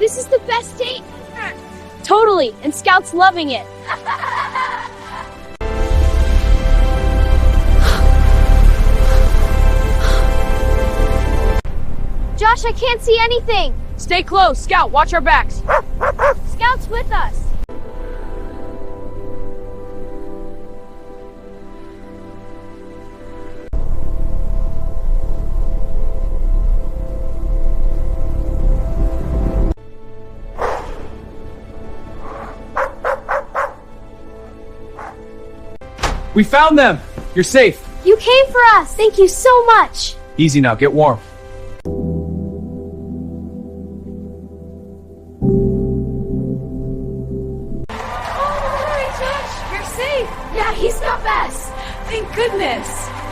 This is the best date ever. Totally, and Scout's loving it. Josh, I can't see anything. Stay close. Scout, watch our backs. Scout's with us. We found them! You're safe. You came for us. Thank you so much. Easy now, get warm. Hurry, Josh! You're safe! Yeah, he's got best. Thank goodness!